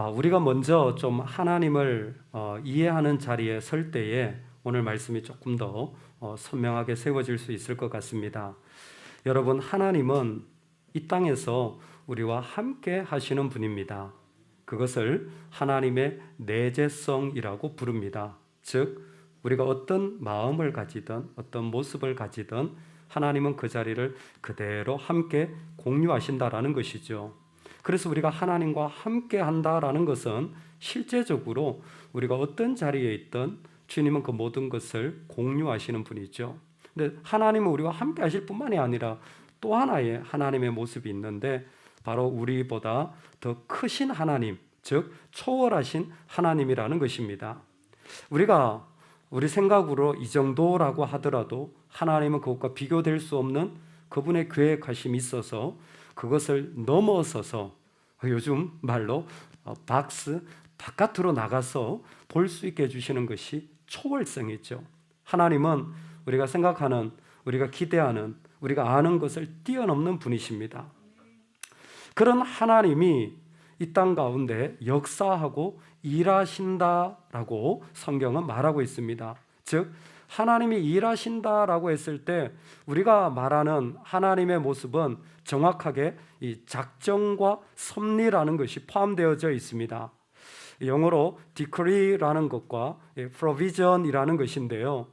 우리가 먼저 좀 하나님을 이해하는 자리에 설 때에 오늘 말씀이 조금 더 선명하게 세워질 수 있을 것 같습니다. 여러분, 하나님은 이 땅에서 우리와 함께 하시는 분입니다. 그것을 하나님의 내재성이라고 부릅니다. 즉, 우리가 어떤 마음을 가지든 어떤 모습을 가지든 하나님은 그 자리를 그대로 함께 공유하신다라는 것이죠. 그래서 우리가 하나님과 함께 한다라는 것은 실제적으로 우리가 어떤 자리에 있든 주님은 그 모든 것을 공유하시는 분이죠. 근데 하나님은 우리와 함께 하실 뿐만이 아니라 또 하나의 하나님의 모습이 있는데 바로 우리보다 더 크신 하나님, 즉 초월하신 하나님이라는 것입니다. 우리가 우리 생각으로 이 정도라고 하더라도 하나님은 그것과 비교될 수 없는 그분의 계획하심이 있어서 그것을 넘어서서 요즘 말로 박스 바깥으로 나가서 볼 수 있게 해주시는 것이 초월성이죠. 하나님은 우리가 생각하는, 우리가 기대하는, 우리가 아는 것을 뛰어넘는 분이십니다. 그런 하나님이 이 땅 가운데 역사하고 일하신다라고 성경은 말하고 있습니다. 즉 하나님이 일하신다라고 했을 때 우리가 말하는 하나님의 모습은 정확하게 이 작정과 섭리라는 것이 포함되어져 있습니다. 영어로 decree라는 것과 provision이라는 것인데요.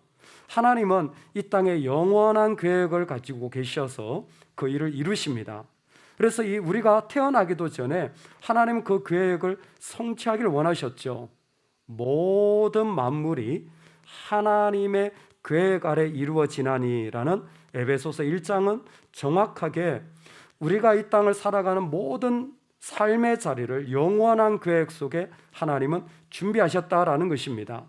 하나님은 이 땅에 영원한 계획을 가지고 계셔서 그 일을 이루십니다. 그래서 우리가 태어나기도 전에 하나님은 그 계획을 성취하기를 원하셨죠. 모든 만물이 하나님의 계획 아래 이루어지나니라는 에베소서 1장은 정확하게 우리가 이 땅을 살아가는 모든 삶의 자리를 영원한 계획 속에 하나님은 준비하셨다라는 것입니다.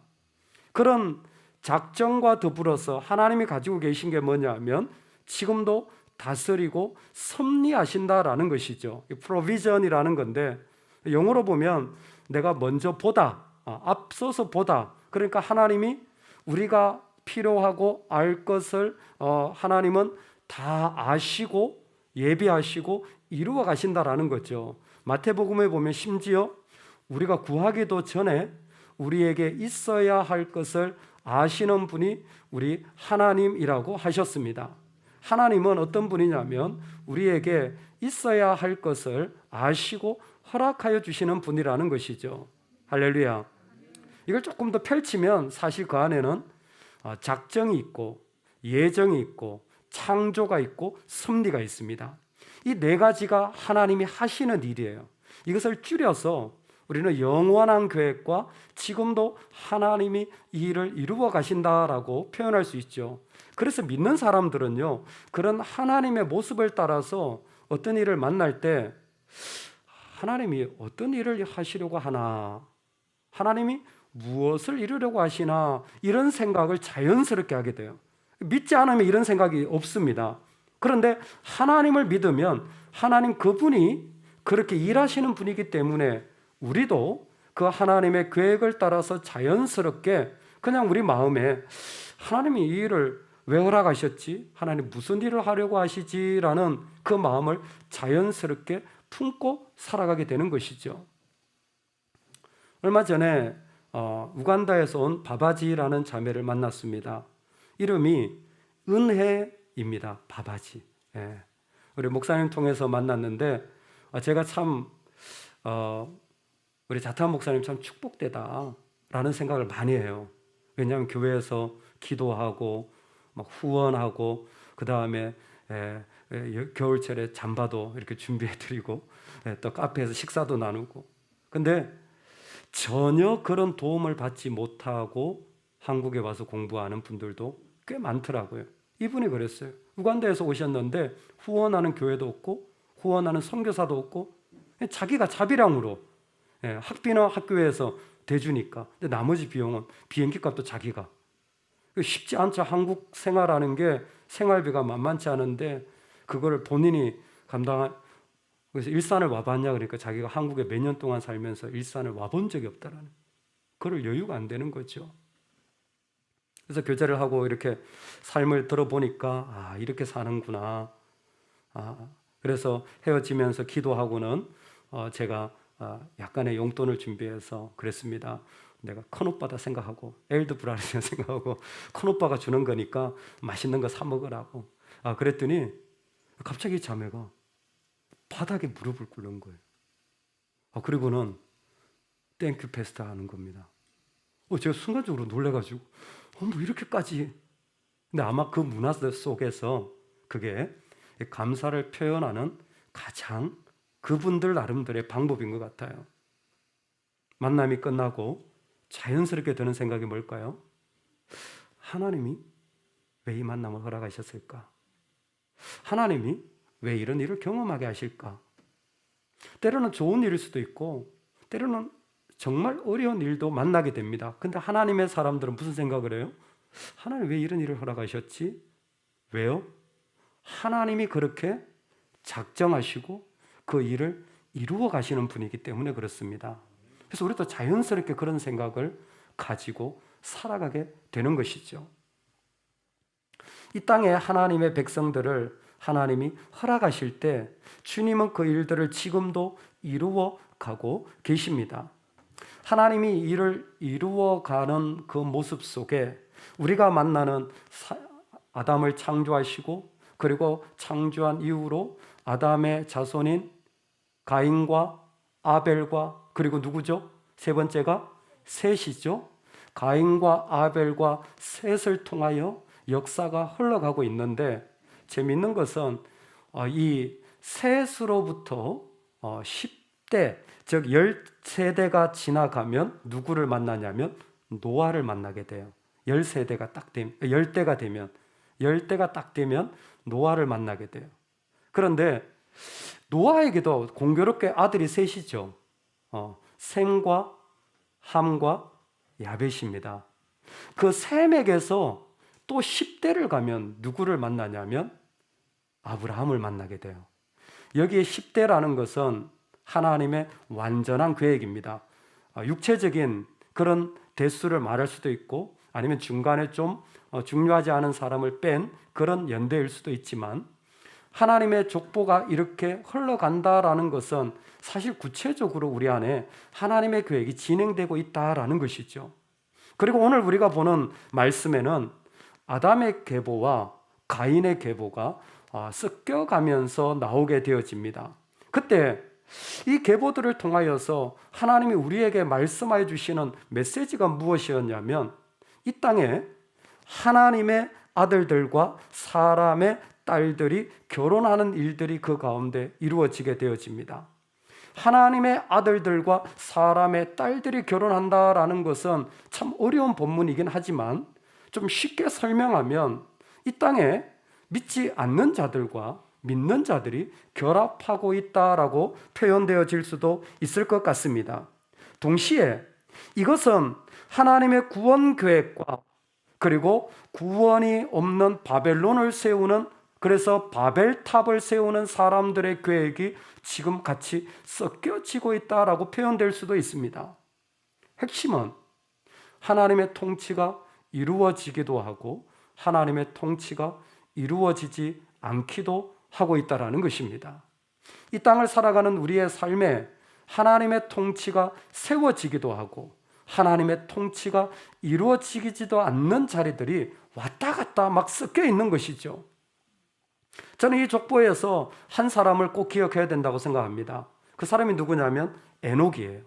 그런 작정과 더불어서 하나님이 가지고 계신 게 뭐냐면 지금도 다스리고 섭리하신다라는 것이죠. 프로비전이라는 건데 영어로 보면 내가 먼저 보다, 앞서서 보다. 그러니까 하나님이 우리가 필요하고 알 것을 하나님은 다 아시고 예비하시고 이루어 가신다라는 거죠. 마태복음에 보면 심지어 우리가 구하기도 전에 우리에게 있어야 할 것을 아시는 분이 우리 하나님이라고 하셨습니다. 하나님은 어떤 분이냐면 우리에게 있어야 할 것을 아시고 허락하여 주시는 분이라는 것이죠. 할렐루야. 이걸 조금 더 펼치면 사실 그 안에는 작정이 있고 예정이 있고 창조가 있고 섭리가 있습니다. 이 네 가지가 하나님이 하시는 일이에요. 이것을 줄여서 우리는 영원한 계획과 지금도 하나님이 이 일을 이루어 가신다라고 표현할 수 있죠. 그래서 믿는 사람들은요, 그런 하나님의 모습을 따라서 어떤 일을 만날 때 하나님이 어떤 일을 하시려고 하나, 하나님이 무엇을 이루려고 하시나, 이런 생각을 자연스럽게 하게 돼요. 믿지 않으면 이런 생각이 없습니다. 그런데 하나님을 믿으면 하나님 그분이 그렇게 일하시는 분이기 때문에 우리도 그 하나님의 계획을 따라서 자연스럽게 그냥 우리 마음에 하나님이 이 일을 왜 허락하셨지? 하나님 무슨 일을 하려고 하시지라는 그 마음을 자연스럽게 품고 살아가게 되는 것이죠. 얼마 전에 우간다에서 온 바바지라는 자매를 만났습니다. 이름이 은혜입니다. 바바지. 예. 우리 목사님 통해서 만났는데 제가 참 우리 자타한 목사님 참 축복되다라는 생각을 많이 해요. 왜냐하면 교회에서 기도하고 막 후원하고 그 다음에 겨울철에 잠바도 이렇게 준비해드리고 또 카페에서 식사도 나누고. 근데 전혀 그런 도움을 받지 못하고 한국에 와서 공부하는 분들도 꽤 많더라고요. 이분이 그랬어요. 우간다에서 오셨는데 후원하는 교회도 없고 후원하는 선교사도 없고 자기가 자비량으로 학비나 학교에서 대주니까. 근데 나머지 비용은 비행기 값도 자기가. 쉽지 않죠. 한국 생활하는 게 생활비가 만만치 않은데 그거를 본인이 그래서 일산을 와봤냐 그러니까 자기가 한국에 몇 년 동안 살면서 일산을 와본 적이 없다라는, 그럴 여유가 안 되는 거죠. 그래서 교제를 하고 이렇게 삶을 들어보니까 이렇게 사는구나. 그래서 헤어지면서 기도하고는 제가 약간의 용돈을 준비해서 그랬습니다. 내가 큰오빠다 생각하고 엘드브라르다 생각하고 큰오빠가 주는 거니까 맛있는 거 사 먹으라고. 그랬더니 갑자기 자매가 바닥에 무릎을 꿇는 거예요. 그리고는 땡큐 페스타 하는 겁니다. 제가 순간적으로 놀래가지고 뭐 이렇게까지. 근데 아마 그 문화 속에서 그게 감사를 표현하는 가장 그분들 나름대로의 방법인 것 같아요. 만남이 끝나고 자연스럽게 드는 생각이 뭘까요? 하나님이 왜 이 만남을 허락하셨을까? 하나님이 왜 이런 일을 경험하게 하실까? 때로는 좋은 일일 수도 있고 때로는 정말 어려운 일도 만나게 됩니다. 근데 하나님의 사람들은 무슨 생각을 해요? 하나님 왜 이런 일을 허락하셨지? 왜요? 하나님이 그렇게 작정하시고 그 일을 이루어 가시는 분이기 때문에 그렇습니다. 그래서 우리도 자연스럽게 그런 생각을 가지고 살아가게 되는 것이죠. 이 땅에 하나님의 백성들을 하나님이 허락하실 때 주님은 그 일들을 지금도 이루어 가고 계십니다. 하나님이 일을 이루어가는 그 모습 속에 우리가 만나는 아담을 창조하시고 그리고 창조한 이후로 아담의 자손인 가인과 아벨과 그리고 누구죠? 세 번째가 셋이죠. 가인과 아벨과 셋을 통하여 역사가 흘러가고 있는데 재미있는 것은 이 셋으로부터 10대 즉 10세대가 지나가면 누구를 만나냐면 노아를 만나게 돼요. 10세대가 딱 되면 10대가 딱 되면 노아를 만나게 돼요. 그런데 노아에게도 공교롭게 아들이 셋이죠. 셈과 함과 야벳입니다. 그 셈에게서 또 10대를 가면 누구를 만나냐면 아브라함을 만나게 돼요. 여기에 10대라는 것은 하나님의 완전한 계획입니다. 육체적인 그런 대수를 말할 수도 있고 아니면 중간에 좀 중요하지 않은 사람을 뺀 그런 연대일 수도 있지만 하나님의 족보가 이렇게 흘러간다라는 것은 사실 구체적으로 우리 안에 하나님의 계획이 진행되고 있다라는 것이죠. 그리고 오늘 우리가 보는 말씀에는 아담의 계보와 가인의 계보가 섞여가면서 나오게 되어집니다. 그때 이 계보들을 통하여서 하나님이 우리에게 말씀해 주시는 메시지가 무엇이었냐면 이 땅에 하나님의 아들들과 사람의 딸들이 결혼하는 일들이 그 가운데 이루어지게 되어집니다. 하나님의 아들들과 사람의 딸들이 결혼한다라는 것은 참 어려운 본문이긴 하지만 좀 쉽게 설명하면 이 땅에 믿지 않는 자들과 믿는 자들이 결합하고 있다라고 표현되어질 수도 있을 것 같습니다. 동시에 이것은 하나님의 구원 계획과 그리고 구원이 없는 바벨론을 세우는 그래서 바벨탑을 세우는 사람들의 계획이 지금 같이 섞여지고 있다라고 표현될 수도 있습니다. 핵심은 하나님의 통치가 이루어지기도 하고 하나님의 통치가 이루어지지 않기도 하고 있다라는 것입니다. 이 땅을 살아가는 우리의 삶에 하나님의 통치가 세워지기도 하고 하나님의 통치가 이루어지지도 않는 자리들이 왔다 갔다 막 섞여 있는 것이죠. 저는 이 족보에서 한 사람을 꼭 기억해야 된다고 생각합니다. 그 사람이 누구냐면 에녹이에요.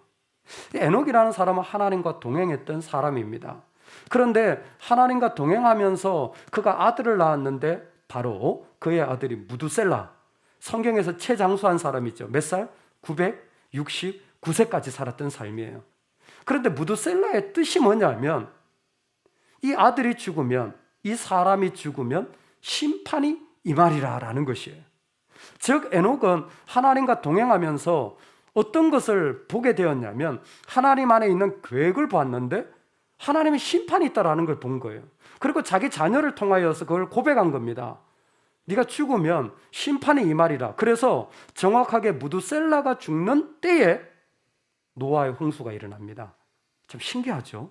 에녹이라는 사람은 하나님과 동행했던 사람입니다. 그런데 하나님과 동행하면서 그가 아들을 낳았는데 바로 그의 아들이 무두셀라, 성경에서 최장수한 사람이죠. 몇 살? 969세까지 살았던 삶이에요. 그런데 무두셀라의 뜻이 뭐냐면 이 아들이 죽으면 이 사람이 죽으면 심판이 임하리라 라는 것이에요. 즉 에녹은 하나님과 동행하면서 어떤 것을 보게 되었냐면 하나님 안에 있는 계획을 봤는데 하나님의 심판이 있다라는 걸 본 거예요. 그리고 자기 자녀를 통하여서 그걸 고백한 겁니다. 네가 죽으면 심판이 임하리라. 그래서 정확하게 무두셀라가 죽는 때에 노아의 홍수가 일어납니다. 참 신기하죠?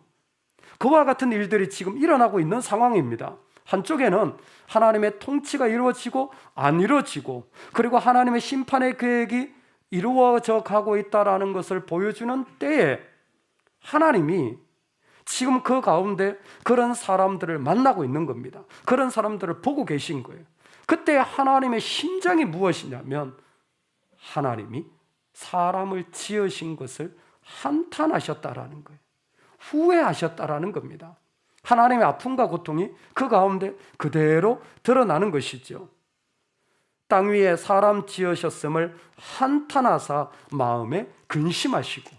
그와 같은 일들이 지금 일어나고 있는 상황입니다. 한쪽에는 하나님의 통치가 이루어지고 안 이루어지고 그리고 하나님의 심판의 계획이 이루어져 가고 있다라는 것을 보여주는 때에 하나님이 지금 그 가운데 그런 사람들을 만나고 있는 겁니다. 그런 사람들을 보고 계신 거예요. 그때 하나님의 심정이 무엇이냐면 하나님이 사람을 지으신 것을 한탄하셨다라는 거예요. 후회하셨다라는 겁니다. 하나님의 아픔과 고통이 그 가운데 그대로 드러나는 것이죠. 땅 위에 사람 지으셨음을 한탄하사 마음에 근심하시고,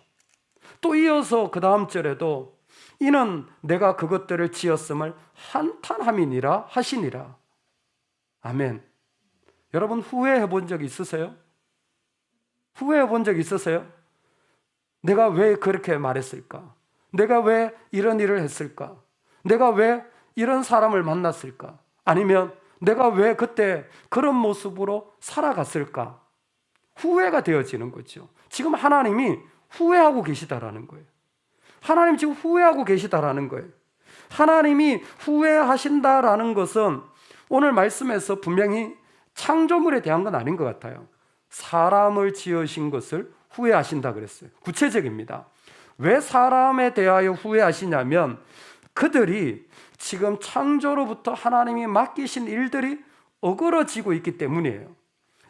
또 이어서 그 다음 절에도 이는 내가 그것들을 지었음을 한탄함이니라 하시니라. 아멘. 여러분 후회해 본 적 있으세요? 후회해 본 적 있으세요? 내가 왜 그렇게 말했을까? 내가 왜 이런 일을 했을까? 내가 왜 이런 사람을 만났을까? 아니면 내가 왜 그때 그런 모습으로 살아갔을까? 후회가 되어지는 거죠. 지금 하나님이 후회하고 계시다라는 거예요. 하나님 지금 후회하고 계시다라는 거예요. 하나님이 후회하신다라는 것은 오늘 말씀에서 분명히 창조물에 대한 건 아닌 것 같아요. 사람을 지으신 것을 후회하신다 그랬어요. 구체적입니다. 왜 사람에 대하여 후회하시냐면 그들이 지금 창조로부터 하나님이 맡기신 일들이 어그러지고 있기 때문이에요.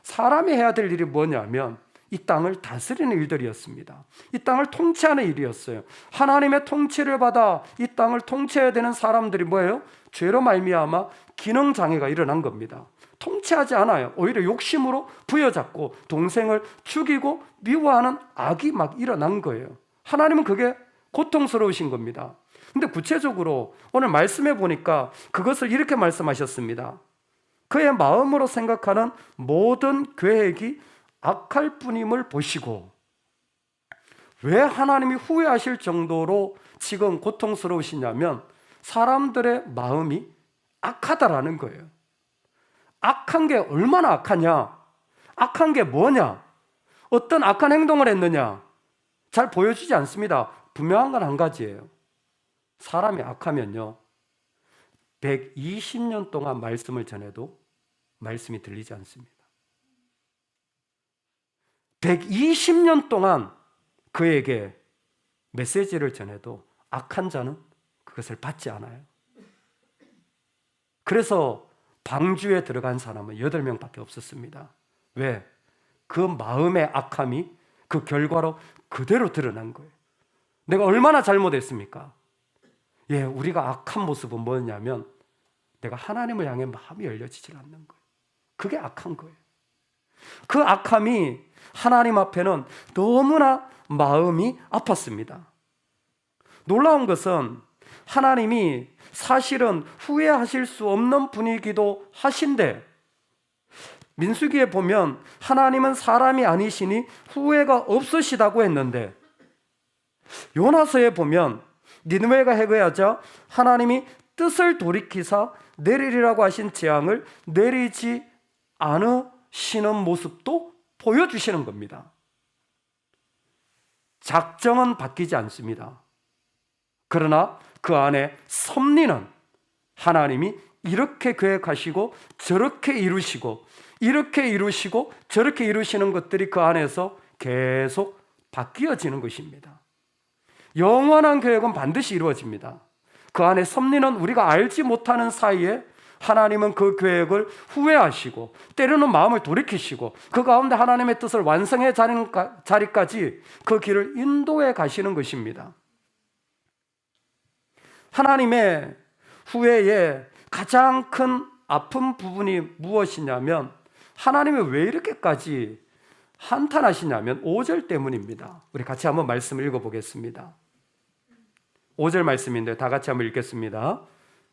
사람이 해야 될 일이 뭐냐면 이 땅을 다스리는 일들이었습니다. 이 땅을 통치하는 일이었어요. 하나님의 통치를 받아 이 땅을 통치해야 되는 사람들이 뭐예요? 죄로 말미암아 기능장애가 일어난 겁니다. 통치하지 않아요. 오히려 욕심으로 부여잡고 동생을 죽이고 미워하는 악이 막 일어난 거예요. 하나님은 그게 고통스러우신 겁니다. 근데 구체적으로 오늘 말씀해 보니까 그것을 이렇게 말씀하셨습니다. 그의 마음으로 생각하는 모든 계획이 악할 뿐임을 보시고. 왜 하나님이 후회하실 정도로 지금 고통스러우시냐면 사람들의 마음이 악하다라는 거예요. 악한 게 얼마나 악하냐? 악한 게 뭐냐? 어떤 악한 행동을 했느냐? 잘 보여주지 않습니다. 분명한 건 한 가지예요. 사람이 악하면요 120년 동안 말씀을 전해도 말씀이 들리지 않습니다. 120년 동안 그에게 메시지를 전해도 악한 자는 그것을 받지 않아요. 그래서 방주에 들어간 사람은 8명밖에 없었습니다. 왜? 그 마음의 악함이 그 결과로 그대로 드러난 거예요. 내가 얼마나 잘못했습니까? 예, 우리가 악한 모습은 뭐냐면 내가 하나님을 향해 마음이 열려지질 않는 거예요. 그게 악한 거예요. 그 악함이 하나님 앞에는 너무나 마음이 아팠습니다. 놀라운 것은 하나님이 사실은 후회하실 수 없는 분이기도 하신데 민수기에 보면 하나님은 사람이 아니시니 후회가 없으시다고 했는데 요나서에 보면 니느웨가 해거하자 하나님이 뜻을 돌이키사 내리리라고 하신 재앙을 내리지 않으시는 모습도 보여주시는 겁니다. 작정은 바뀌지 않습니다. 그러나 그 안에 섭리는 하나님이 이렇게 계획하시고 저렇게 이루시고 이렇게 이루시고 저렇게 이루시는 것들이 그 안에서 계속 바뀌어지는 것입니다. 영원한 계획은 반드시 이루어집니다. 그 안에 섭리는 우리가 알지 못하는 사이에 하나님은 그 계획을 후회하시고 때로는 마음을 돌이키시고 그 가운데 하나님의 뜻을 완성해 자리까지 그 길을 인도해 가시는 것입니다. 하나님의 후회의 가장 큰 아픈 부분이 무엇이냐면 하나님이 왜 이렇게까지 한탄하시냐면 5절 때문입니다. 우리 같이 한번 말씀을 읽어보겠습니다. 5절 말씀인데 다 같이 한번 읽겠습니다.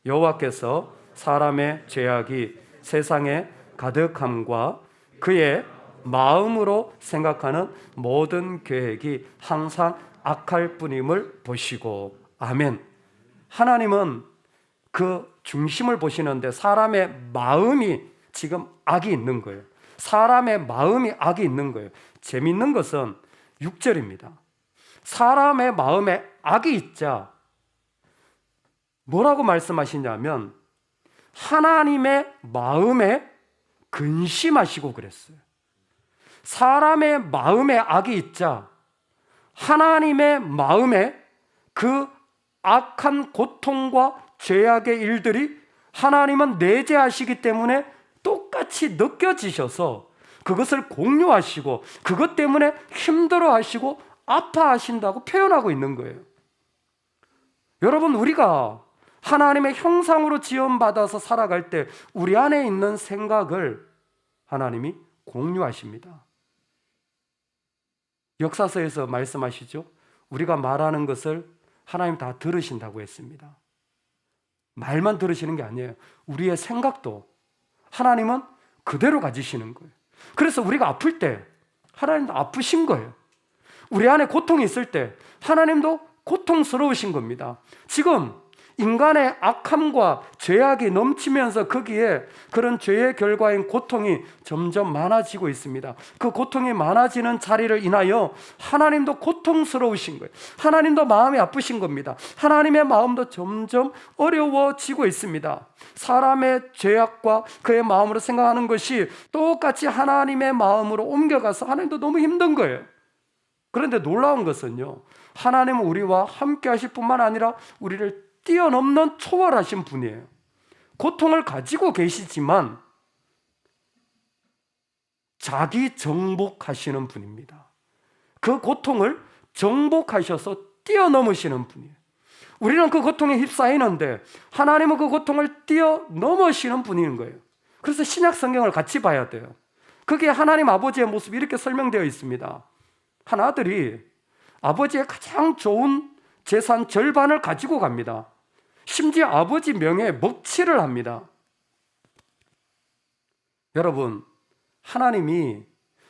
여호와께서 사람의 죄악이 세상에 가득함과 그의 마음으로 생각하는 모든 계획이 항상 악할 뿐임을 보시고. 아멘. 하나님은 그 중심을 보시는데 사람의 마음이 지금 악이 있는 거예요. 사람의 마음이 악이 있는 거예요. 재미있는 것은 6절입니다. 사람의 마음에 악이 있자 뭐라고 말씀하시냐면 하나님의 마음에 근심하시고 그랬어요. 사람의 마음에 악이 있자 하나님의 마음에 그 악한 고통과 죄악의 일들이 하나님은 내재하시기 때문에 똑같이 느껴지셔서 그것을 공유하시고 그것 때문에 힘들어하시고 아파하신다고 표현하고 있는 거예요. 여러분, 우리가 하나님의 형상으로 지음받아서 살아갈 때 우리 안에 있는 생각을 하나님이 공유하십니다. 역사서에서 말씀하시죠. 우리가 말하는 것을 하나님 다 들으신다고 했습니다. 말만 들으시는 게 아니에요. 우리의 생각도 하나님은 그대로 가지시는 거예요. 그래서 우리가 아플 때 하나님도 아프신 거예요. 우리 안에 고통이 있을 때 하나님도 고통스러우신 겁니다. 지금 인간의 악함과 죄악이 넘치면서 거기에 그런 죄의 결과인 고통이 점점 많아지고 있습니다. 그 고통이 많아지는 자리를 인하여 하나님도 고통스러우신 거예요. 하나님도 마음이 아프신 겁니다. 하나님의 마음도 점점 어려워지고 있습니다. 사람의 죄악과 그의 마음으로 생각하는 것이 똑같이 하나님의 마음으로 옮겨가서 하나님도 너무 힘든 거예요. 그런데 놀라운 것은요, 하나님은 우리와 함께 하실 뿐만 아니라 우리를 뛰어넘는 초월하신 분이에요. 고통을 가지고 계시지만 자기 정복하시는 분입니다. 그 고통을 정복하셔서 뛰어넘으시는 분이에요. 우리는 그 고통에 휩싸이는데 하나님은 그 고통을 뛰어넘으시는 분인 거예요. 그래서 신약 성경을 같이 봐야 돼요. 그게 하나님 아버지의 모습이 이렇게 설명되어 있습니다. 한 아들이 아버지의 가장 좋은 재산 절반을 가지고 갑니다. 심지어 아버지 명예에 먹칠을 합니다. 여러분, 하나님이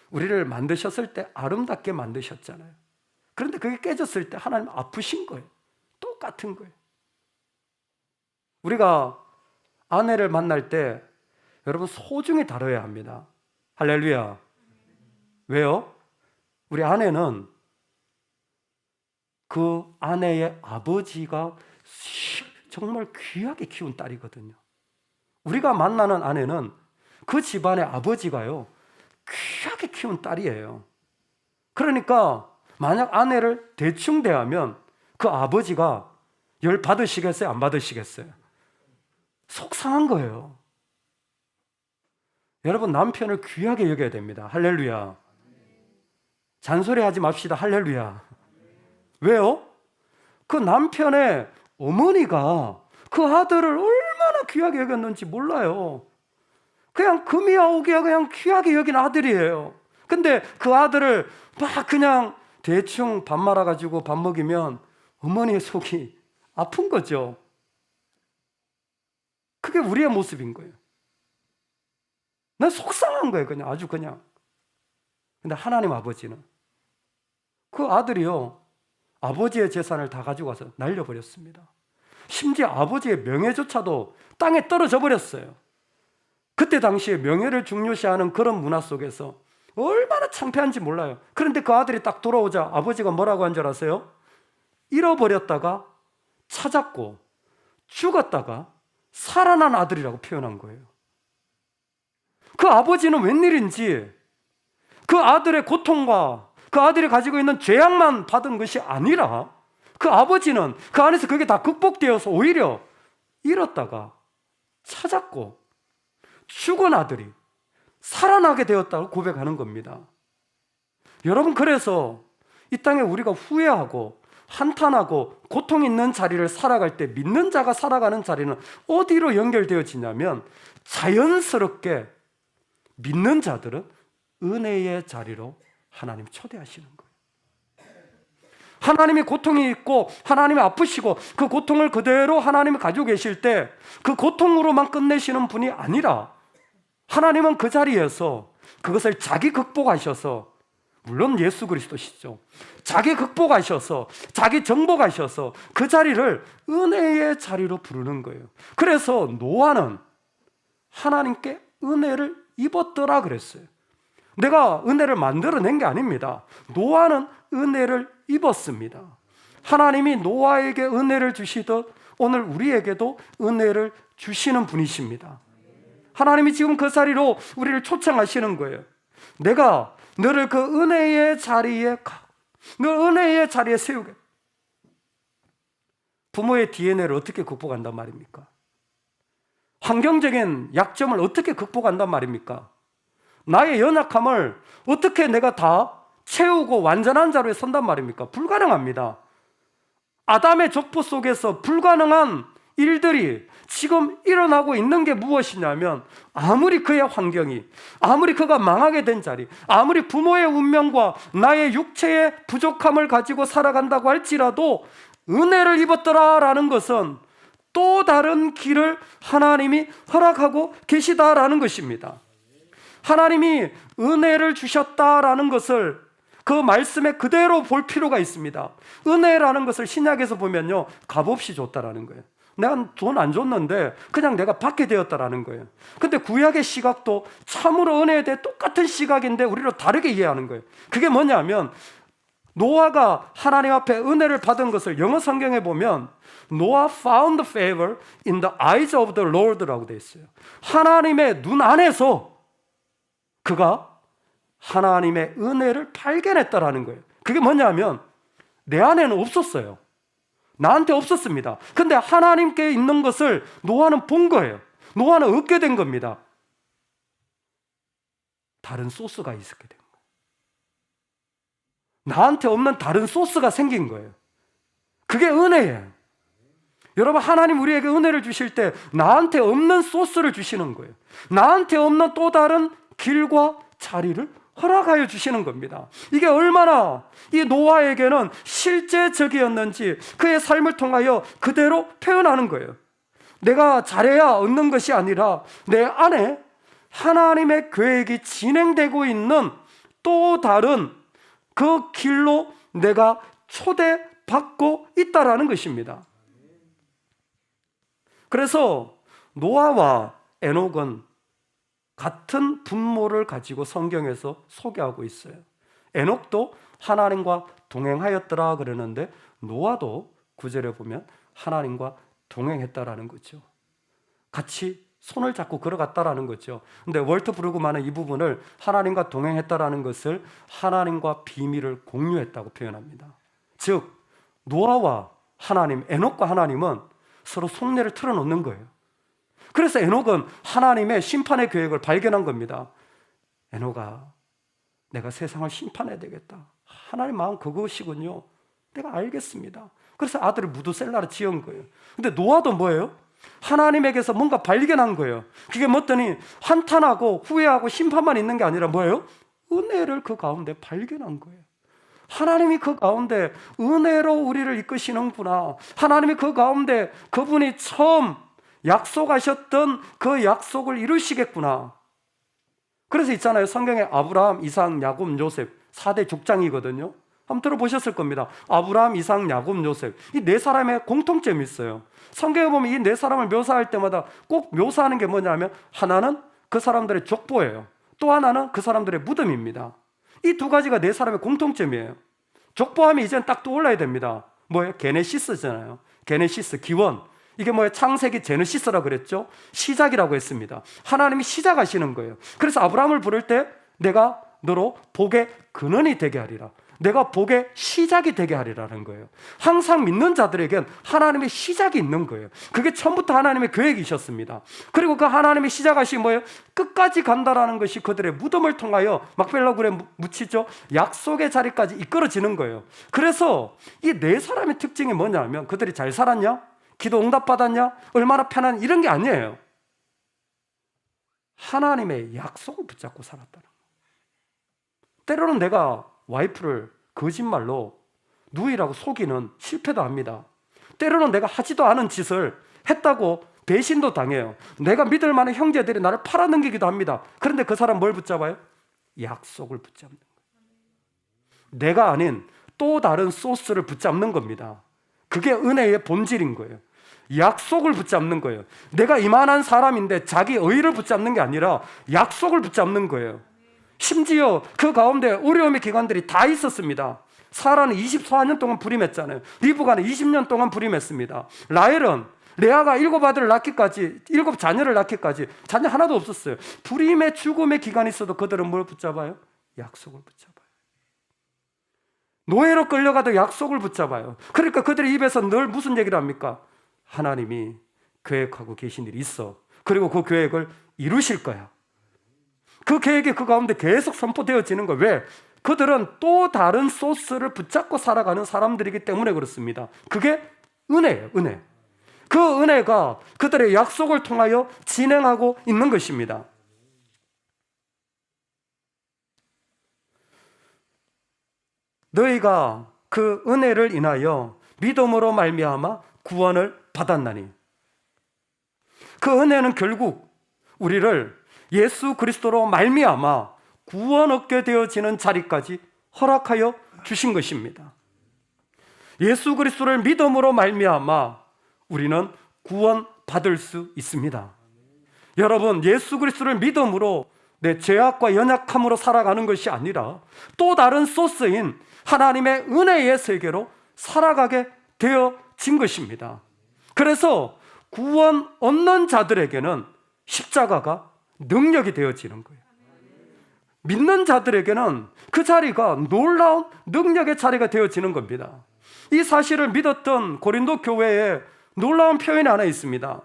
우리를 만드셨을 때 아름답게 만드셨잖아요. 그런데 그게 깨졌을 때 하나님 아프신 거예요. 똑같은 거예요. 우리가 아내를 만날 때 여러분 소중히 다뤄야 합니다. 할렐루야. 왜요? 우리 아내는 그 아내의 아버지가 정말 귀하게 키운 딸이거든요. 우리가 만나는 아내는 그 집안의 아버지가요, 귀하게 키운 딸이에요. 그러니까 만약 아내를 대충 대하면 그 아버지가 열 받으시겠어요? 안 받으시겠어요? 속상한 거예요. 여러분, 남편을 귀하게 여겨야 됩니다. 할렐루야. 잔소리하지 맙시다. 할렐루야. 왜요? 그 남편의 어머니가 그 아들을 얼마나 귀하게 여겼는지 몰라요. 그냥 금이야 오기야 그냥 귀하게 여긴 아들이에요. 근데 그 아들을 막 그냥 대충 밥 말아가지고 밥 먹이면 어머니의 속이 아픈 거죠. 그게 우리의 모습인 거예요. 난 속상한 거예요. 그냥 아주 그냥. 근데 하나님 아버지는 그 아들이요, 아버지의 재산을 다 가지고 와서 날려버렸습니다. 심지어 아버지의 명예조차도 땅에 떨어져 버렸어요. 그때 당시에 명예를 중요시하는 그런 문화 속에서 얼마나 창피한지 몰라요. 그런데 그 아들이 딱 돌아오자 아버지가 뭐라고 한 줄 아세요? 잃어버렸다가 찾았고 죽었다가 살아난 아들이라고 표현한 거예요. 그 아버지는 웬일인지 그 아들의 고통과 그 아들이 가지고 있는 죄악만 받은 것이 아니라 그 아버지는 그 안에서 그게 다 극복되어서 오히려 잃었다가 찾았고 죽은 아들이 살아나게 되었다고 고백하는 겁니다. 여러분, 그래서 이 땅에 우리가 후회하고 한탄하고 고통 있는 자리를 살아갈 때 믿는 자가 살아가는 자리는 어디로 연결되어지냐면 자연스럽게 믿는 자들은 은혜의 자리로 하나님 초대하시는 거예요. 하나님이 고통이 있고 하나님이 아프시고 그 고통을 그대로 하나님이 가지고 계실 때 그 고통으로만 끝내시는 분이 아니라 하나님은 그 자리에서 그것을 자기 극복하셔서, 물론 예수 그리스도시죠, 자기 극복하셔서 자기 정복하셔서 그 자리를 은혜의 자리로 부르는 거예요. 그래서 노아는 하나님께 은혜를 입었더라 그랬어요. 내가 은혜를 만들어낸 게 아닙니다. 노아는 은혜를 입었습니다. 하나님이 노아에게 은혜를 주시듯 오늘 우리에게도 은혜를 주시는 분이십니다. 하나님이 지금 그 자리로 우리를 초청하시는 거예요. 내가 너를 그 은혜의 자리에 너 은혜의 자리에 세우게. 부모의 DNA를 어떻게 극복한단 말입니까? 환경적인 약점을 어떻게 극복한단 말입니까? 나의 연약함을 어떻게 내가 다 채우고 완전한 자리에 선단 말입니까? 불가능합니다. 아담의 족보 속에서 불가능한 일들이 지금 일어나고 있는 게 무엇이냐면, 아무리 그의 환경이, 아무리 그가 망하게 된 자리, 아무리 부모의 운명과 나의 육체의 부족함을 가지고 살아간다고 할지라도 은혜를 입었더라라는 것은 또 다른 길을 하나님이 허락하고 계시다라는 것입니다. 하나님이 은혜를 주셨다라는 것을 그 말씀에 그대로 볼 필요가 있습니다. 은혜라는 것을 신약에서 보면요, 값없이 줬다라는 거예요. 내가 돈 안 줬는데 그냥 내가 받게 되었다라는 거예요. 근데 구약의 시각도 참으로 은혜에 대해 똑같은 시각인데 우리로 다르게 이해하는 거예요. 그게 뭐냐면, 노아가 하나님 앞에 은혜를 받은 것을 영어 성경에 보면 Noah found favor in the eyes of the Lord라고 되어 있어요. 하나님의 눈 안에서 그가 하나님의 은혜를 발견했다라는 거예요. 그게 뭐냐면, 내 안에는 없었어요. 나한테 없었습니다. 근데 하나님께 있는 것을 노아는 본 거예요. 노아는 얻게 된 겁니다. 다른 소스가 있었게 된 거예요. 나한테 없는 다른 소스가 생긴 거예요. 그게 은혜예요. 여러분, 하나님 우리에게 은혜를 주실 때 나한테 없는 소스를 주시는 거예요. 나한테 없는 또 다른 길과 자리를 허락하여 주시는 겁니다. 이게 얼마나 이 노아에게는 실제적이었는지 그의 삶을 통하여 그대로 표현하는 거예요. 내가 잘해야 얻는 것이 아니라 내 안에 하나님의 계획이 진행되고 있는 또 다른 그 길로 내가 초대받고 있다라는 것입니다. 그래서 노아와 에녹은 같은 분모를 가지고 성경에서 소개하고 있어요. 에녹도 하나님과 동행하였더라 그러는데, 노아도 9절에 보면 하나님과 동행했다라는 거죠. 같이 손을 잡고 걸어갔다라는 거죠. 근데 월트 브루그만은 이 부분을 하나님과 동행했다라는 것을 하나님과 비밀을 공유했다고 표현합니다. 즉, 노아와 하나님, 에녹과 하나님은 서로 속내를 털어놓는 거예요. 그래서 에녹은 하나님의 심판의 계획을 발견한 겁니다. 에녹아, 내가 세상을 심판해야 되겠다. 하나님 마음 그것이군요. 내가 알겠습니다. 그래서 아들을 무두셀라를 지은 거예요. 근데 노아도 뭐예요? 하나님에게서 뭔가 발견한 거예요. 그게 뭐더니 한탄하고 후회하고 심판만 있는 게 아니라 뭐예요? 은혜를 그 가운데 발견한 거예요. 하나님이 그 가운데 은혜로 우리를 이끄시는구나. 하나님이 그 가운데 그분이 처음 약속하셨던 그 약속을 이루시겠구나. 그래서 있잖아요, 성경에 아브라함, 이삭, 야곱, 요셉 4대 족장이거든요. 한번 들어보셨을 겁니다. 아브라함, 이삭, 야곱, 요셉, 이 네 사람의 공통점이 있어요. 성경에 보면 이 네 사람을 묘사할 때마다 꼭 묘사하는 게 뭐냐면, 하나는 그 사람들의 족보예요. 또 하나는 그 사람들의 무덤입니다. 이 두 가지가 네 사람의 공통점이에요. 족보하면 이제는 딱 떠올라야 됩니다. 뭐예요? 게네시스잖아요. 게네시스, 기원. 이게 뭐예요? 창세기 제너시스라고 그랬죠? 시작이라고 했습니다. 하나님이 시작하시는 거예요. 그래서 아브라함을 부를 때 내가 너로 복의 근원이 되게 하리라. 내가 복의 시작이 되게 하리라는 거예요. 항상 믿는 자들에겐 하나님의 시작이 있는 거예요. 그게 처음부터 하나님의 계획이셨습니다. 그리고 그 하나님의 시작하신 뭐예요? 끝까지 간다라는 것이 그들의 무덤을 통하여 막벨라굴에 묻히죠. 약속의 자리까지 이끌어지는 거예요. 그래서 이 네 사람의 특징이 뭐냐면, 그들이 잘 살았냐? 기도 응답받았냐? 얼마나 편한, 이런 게 아니에요. 하나님의 약속을 붙잡고 살았다는 거예요. 때로는 내가 와이프를 거짓말로 누이라고 속이는 실패도 합니다. 때로는 내가 하지도 않은 짓을 했다고 배신도 당해요. 내가 믿을 만한 형제들이 나를 팔아넘기기도 합니다. 그런데 그 사람 뭘 붙잡아요? 약속을 붙잡는 거예요. 내가 아닌 또 다른 소스를 붙잡는 겁니다. 그게 은혜의 본질인 거예요. 약속을 붙잡는 거예요. 내가 이만한 사람인데 자기 의의를 붙잡는 게 아니라 약속을 붙잡는 거예요. 심지어 그 가운데 어려움의 기간들이 다 있었습니다. 사라는 24년 동안 불임했잖아요. 리브가는 20년 동안 불임했습니다. 라헬은 레아가 7아들을 낳기까지, 7자녀를 낳기까지 자녀 하나도 없었어요. 불임의 죽음의 기간이 있어도 그들은 뭘 붙잡아요? 약속을 붙잡아요. 노예로 끌려가도 약속을 붙잡아요. 그러니까 그들의 입에서 늘 무슨 얘기를 합니까? 하나님이 계획하고 계신 일이 있어. 그리고 그 계획을 이루실 거야. 그 계획이 그 가운데 계속 선포되어지는 거예요. 왜? 그들은 또 다른 소스를 붙잡고 살아가는 사람들이기 때문에 그렇습니다. 그게 은혜예요, 은혜. 그 은혜가 그들의 약속을 통하여 진행하고 있는 것입니다. 너희가 그 은혜를 인하여 믿음으로 말미암아 구원을 받았나니, 그 은혜는 결국 우리를 예수 그리스도로 말미암아 구원 얻게 되어지는 자리까지 허락하여 주신 것입니다. 예수 그리스도를 믿음으로 말미암아 우리는 구원 받을 수 있습니다. 여러분, 예수 그리스도를 믿음으로 내 죄악과 연약함으로 살아가는 것이 아니라 또 다른 소스인 하나님의 은혜의 세계로 살아가게 되어진 것입니다. 그래서 구원 얻는 자들에게는 십자가가 능력이 되어지는 거예요. 믿는 자들에게는 그 자리가 놀라운 능력의 자리가 되어지는 겁니다. 이 사실을 믿었던 고린도 교회에 놀라운 표현이 하나 있습니다.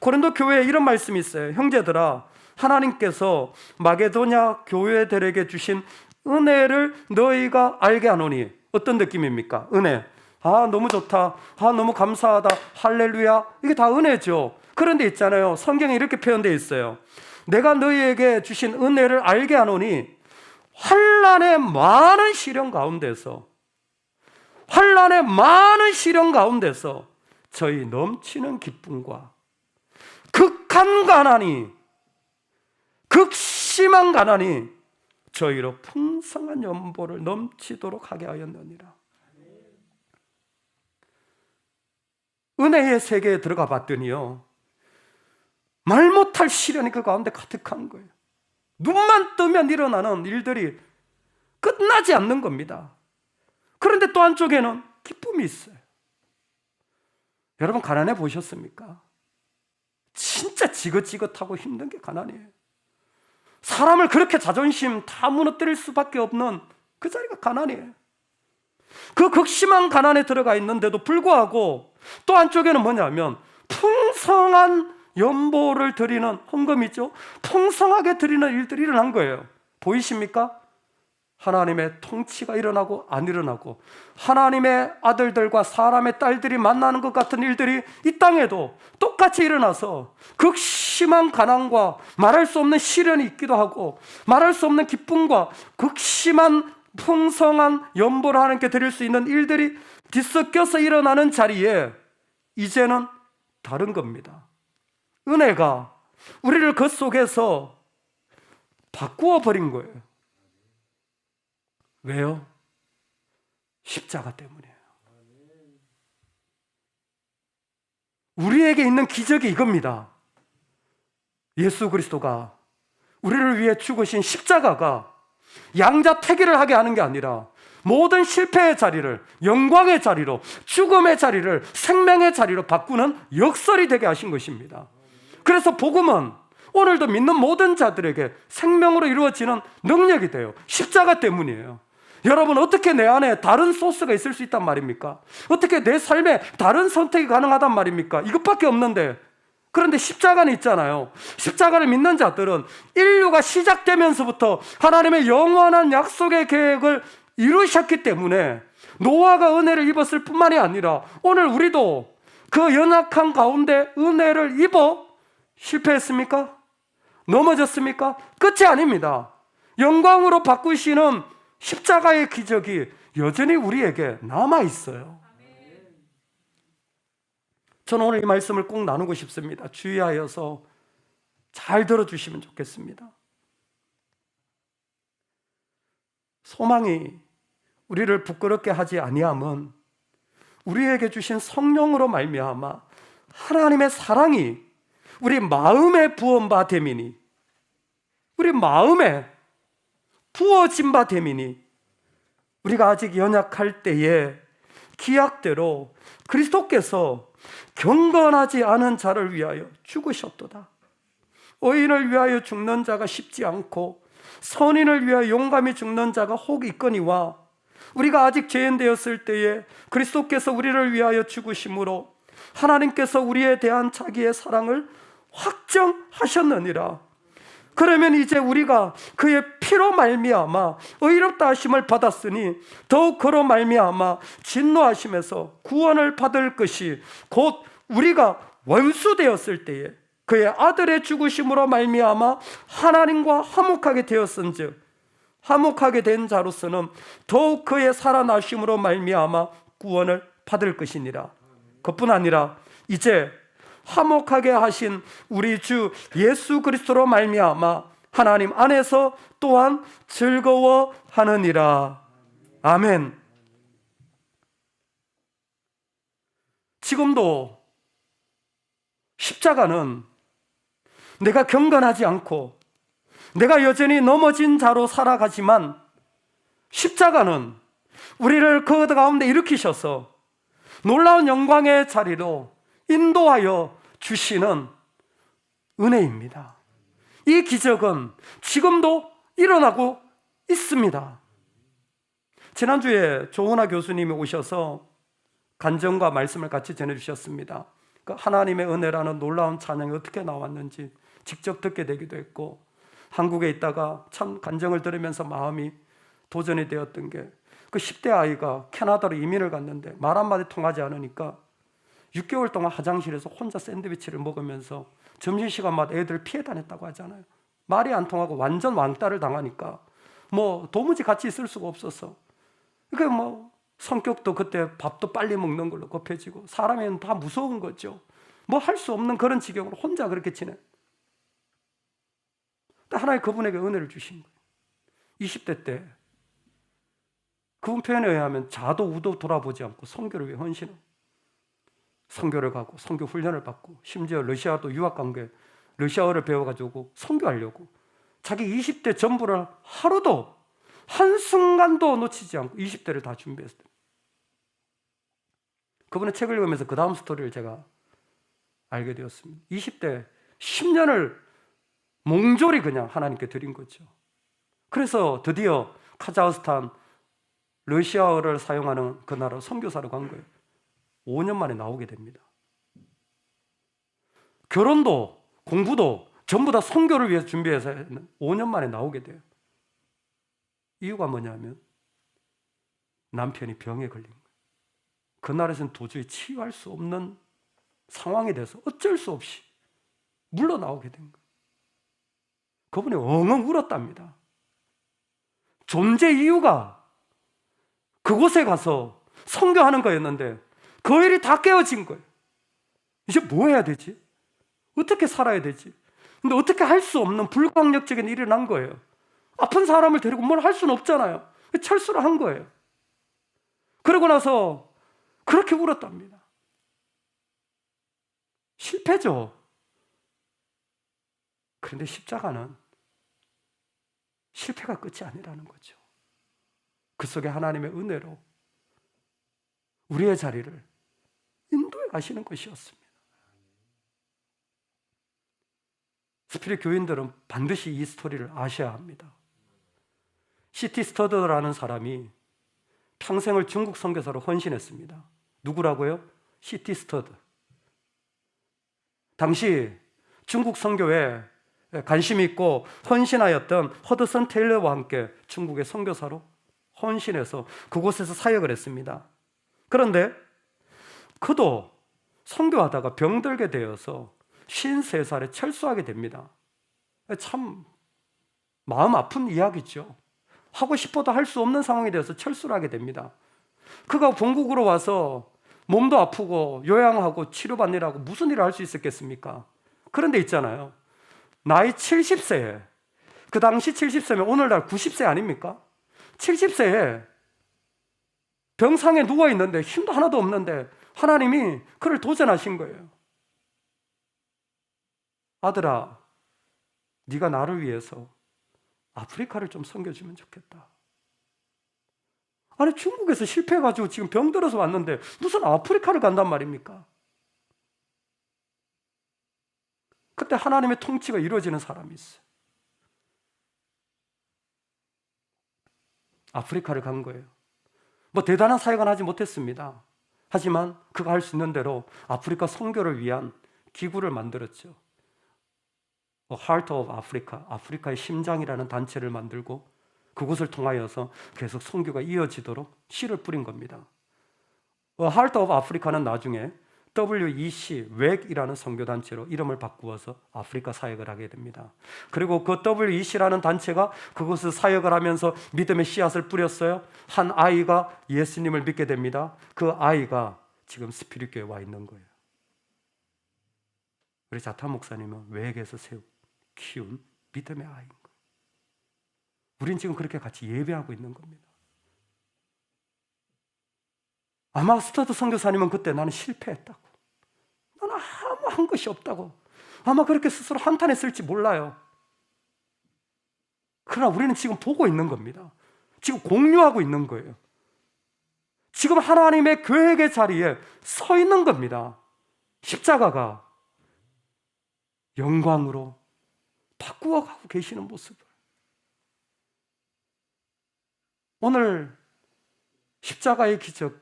고린도 교회에 이런 말씀이 있어요. 형제들아, 하나님께서 마게도냐 교회들에게 주신 은혜를 너희가 알게 하노니. 어떤 느낌입니까? 은혜. 아, 너무 좋다. 아, 너무 감사하다. 할렐루야. 이게 다 은혜죠. 그런데 있잖아요, 성경에 이렇게 표현되어 있어요. 내가 너희에게 주신 은혜를 알게 하노니 환난의 많은 시련 가운데서, 환난의 많은 시련 가운데서 저희 넘치는 기쁨과 극한 가난이, 극심한 가난이 저희로 풍성한 연보를 넘치도록 하게 하였느니라. 은혜의 세계에 들어가 봤더니요, 말 못할 시련이 그 가운데 가득한 거예요. 눈만 뜨면 일어나는 일들이 끝나지 않는 겁니다. 그런데 또 한쪽에는 기쁨이 있어요. 여러분, 가난해 보셨습니까? 진짜 지긋지긋하고 힘든 게 가난이에요. 사람을 그렇게 자존심 다 무너뜨릴 수밖에 없는 그 자리가 가난이에요. 그 극심한 가난에 들어가 있는데도 불구하고 또 한쪽에는 뭐냐면 풍성한 연보를 드리는, 헌금이죠. 풍성하게 드리는 일들이 일어난 거예요. 보이십니까? 하나님의 통치가 일어나고 안 일어나고, 하나님의 아들들과 사람의 딸들이 만나는 것 같은 일들이 이 땅에도 똑같이 일어나서 극심한 가난과 말할 수 없는 시련이 있기도 하고, 말할 수 없는 기쁨과 극심한 풍성한 연보를 하나님께 드릴 수 있는 일들이 뒤섞여서 일어나는 자리에 이제는 다른 겁니다. 은혜가 우리를 그 속에서 바꾸어 버린 거예요. 왜요? 십자가 때문이에요. 우리에게 있는 기적이 이겁니다. 예수 그리스도가 우리를 위해 죽으신 십자가가 양자택일을 하게 하는 게 아니라 모든 실패의 자리를 영광의 자리로, 죽음의 자리를 생명의 자리로 바꾸는 역설이 되게 하신 것입니다. 그래서 복음은 오늘도 믿는 모든 자들에게 생명으로 이루어지는 능력이 돼요. 십자가 때문이에요. 여러분, 어떻게 내 안에 다른 소스가 있을 수 있단 말입니까? 어떻게 내 삶에 다른 선택이 가능하단 말입니까? 이것밖에 없는데. 그런데 십자가는 있잖아요. 십자가를 믿는 자들은 인류가 시작되면서부터 하나님의 영원한 약속의 계획을 이루셨기 때문에 노아가 은혜를 입었을 뿐만이 아니라 오늘 우리도 그 연약한 가운데 은혜를 입어 실패했습니까? 넘어졌습니까? 끝이 아닙니다. 영광으로 바꾸시는 십자가의 기적이 여전히 우리에게 남아있어요. 저는 오늘 이 말씀을 꼭 나누고 싶습니다. 주의하여서 잘 들어주시면 좋겠습니다. 소망이 우리를 부끄럽게 하지 아니함은 우리에게 주신 성령으로 말미암아 하나님의 사랑이 우리 마음에 부은 바 됨이니, 우리 마음에 부어진 바 됨이니, 우리가 아직 연약할 때에 기약대로 그리스도께서 경건하지 않은 자를 위하여 죽으셨도다. 의인을 위하여 죽는 자가 쉽지 않고 선인을 위하여 용감히 죽는 자가 혹 있거니와 우리가 아직 죄인 되었을 때에 그리스도께서 우리를 위하여 죽으심으로 하나님께서 우리에 대한 자기의 사랑을 확정하셨느니라. 그러면 이제 우리가 그의 피로 말미암아 의롭다 하심을 받았으니 더욱 그로 말미암아 진노하심에서 구원을 받을 것이 곧 우리가 원수 되었을 때에 그의 아들의 죽으심으로 말미암아 하나님과 화목하게 되었은즉 화목하게 된 자로서는 더욱 그의 살아나심으로 말미암아 구원을 받을 것이니라. 그뿐 아니라 이제 화목하게 하신 우리 주 예수 그리스도로 말미암아 하나님 안에서 또한 즐거워하느니라. 아멘. 지금도 십자가는 내가 경건하지 않고 내가 여전히 넘어진 자로 살아가지만 십자가는 우리를 그 가운데 일으키셔서 놀라운 영광의 자리로 인도하여 주시는 은혜입니다. 이 기적은 지금도 일어나고 있습니다. 지난주에 조은하 교수님이 오셔서 간증과 말씀을 같이 전해주셨습니다. 그 하나님의 은혜라는 놀라운 찬양이 어떻게 나왔는지 직접 듣게 되기도 했고, 한국에 있다가 참 간증을 들으면서 마음이 도전이 되었던 게, 그 10대 아이가 캐나다로 이민을 갔는데 말 한마디 통하지 않으니까 6개월 동안 화장실에서 혼자 샌드위치를 먹으면서 점심시간마다 애들 피해 다녔다고 하잖아요. 말이 안 통하고 완전 왕따를 당하니까 뭐 도무지 같이 있을 수가 없었어. 그러니까 뭐 성격도 그때 밥도 빨리 먹는 걸로 급해지고 사람에는 다 무서운 거죠. 뭐 할 수 없는 그런 지경으로 혼자 그렇게 지내. 하나님 그분에게 은혜를 주신 거예요. 20대 때 그분 표현에 의하면 자도 우도 돌아보지 않고 선교를 위해 헌신을, 선교를 가고 선교 훈련을 받고 심지어 러시아도 유학 간 게 러시아어를 배워가지고 선교하려고 자기 20대 전부를 하루도 한순간도 놓치지 않고 20대를 다 준비했어요. 그분의 책을 읽으면서 그 다음 스토리를 제가 알게 되었습니다. 20대 10년을 몽졸이 그냥 하나님께 드린 거죠. 그래서 드디어 카자흐스탄 러시아어를 사용하는 그 나라 선교사로 간 거예요. 5년 만에 나오게 됩니다. 결혼도 공부도 전부 다 선교를 위해서 준비해서 5년 만에 나오게 돼요. 이유가 뭐냐면 남편이 병에 걸린 거예요. 그 나라에서는 도저히 치유할 수 없는 상황이 돼서 어쩔 수 없이 물러나오게 된 거예요. 그분이 엉엉 울었답니다. 존재 이유가 그곳에 가서 선교하는 거였는데 그 일이 다 깨어진 거예요. 이제 뭐 해야 되지? 어떻게 살아야 되지? 근데 어떻게 할 수 없는 불가항력적인 일이 난 거예요. 아픈 사람을 데리고 뭘 할 수는 없잖아요. 철수를 한 거예요. 그러고 나서 그렇게 울었답니다. 실패죠. 그런데 십자가는 실패가 끝이 아니라는 거죠. 그 속에 하나님의 은혜로 우리의 자리를 인도해 가시는 것이었습니다. 스피릿 교인들은 반드시 이 스토리를 아셔야 합니다. C.T. 스터더라는 사람이 평생을 중국 선교사로 헌신했습니다. 누구라고요? C.T. 스터더. 당시 중국 선교에 관심이 있고 헌신하였던 허드슨 테일러와 함께 중국의 선교사로 헌신해서 그곳에서 사역을 했습니다. 그런데 그도 선교하다가 병들게 되어서 53살에 철수하게 됩니다. 참 마음 아픈 이야기죠. 하고 싶어도 할 수 없는 상황이 되어서 철수를 하게 됩니다. 그가 본국으로 와서 몸도 아프고 요양하고 치료받느라고 무슨 일을 할 수 있었겠습니까? 그런데 있잖아요. 나이 70세에, 그 당시 70세면 오늘날 90세 아닙니까? 70세에 병상에 누워있는데 힘도 하나도 없는데 하나님이 그를 도전하신 거예요. 아들아, 네가 나를 위해서 아프리카를 좀 섬겨주면 좋겠다. 아니 중국에서 실패해가지고 지금 병들어서 왔는데 무슨 아프리카를 간단 말입니까? 그때 하나님의 통치가 이루어지는 사람이 있어요. 아프리카를 간 거예요. 뭐 대단한 사역은 하지 못했습니다. 하지만 그가 할 수 있는 대로 아프리카 선교를 위한 기구를 만들었죠. Heart of Africa, 아프리카의 심장이라는 단체를 만들고 그곳을 통하여서 계속 선교가 이어지도록 씨를 뿌린 겁니다. Heart of Africa는 나중에 WEC, WEC이라는 선교단체로 이름을 바꾸어서 아프리카 사역을 하게 됩니다. 그리고 그 WEC라는 단체가 그곳을 사역을 하면서 믿음의 씨앗을 뿌렸어요. 한 아이가 예수님을 믿게 됩니다. 그 아이가 지금 스피릿교회에 와 있는 거예요. 우리 자타 목사님은 WEC에서 키운 믿음의 아이인 거예요. 우린 지금 그렇게 같이 예배하고 있는 겁니다. 아마 스터드 선교사님은 그때 나는 실패했다고, 나는 아무 한 것이 없다고 아마 그렇게 스스로 한탄했을지 몰라요. 그러나 우리는 지금 보고 있는 겁니다. 지금 공유하고 있는 거예요. 지금 하나님의 계획의 자리에 서 있는 겁니다. 십자가가 영광으로 바꾸어가고 계시는 모습을 오늘 십자가의 기적,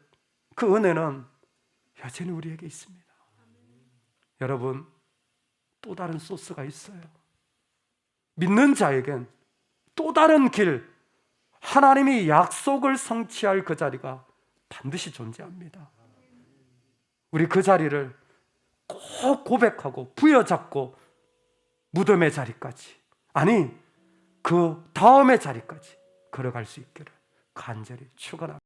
그 은혜는 여전히 우리에게 있습니다. 여러분, 또 다른 소스가 있어요. 믿는 자에겐 또 다른 길, 하나님이 약속을 성취할 그 자리가 반드시 존재합니다. 우리 그 자리를 꼭 고백하고 부여잡고 무덤의 자리까지, 아니 그 다음의 자리까지 걸어갈 수 있기를 간절히 축원합니다.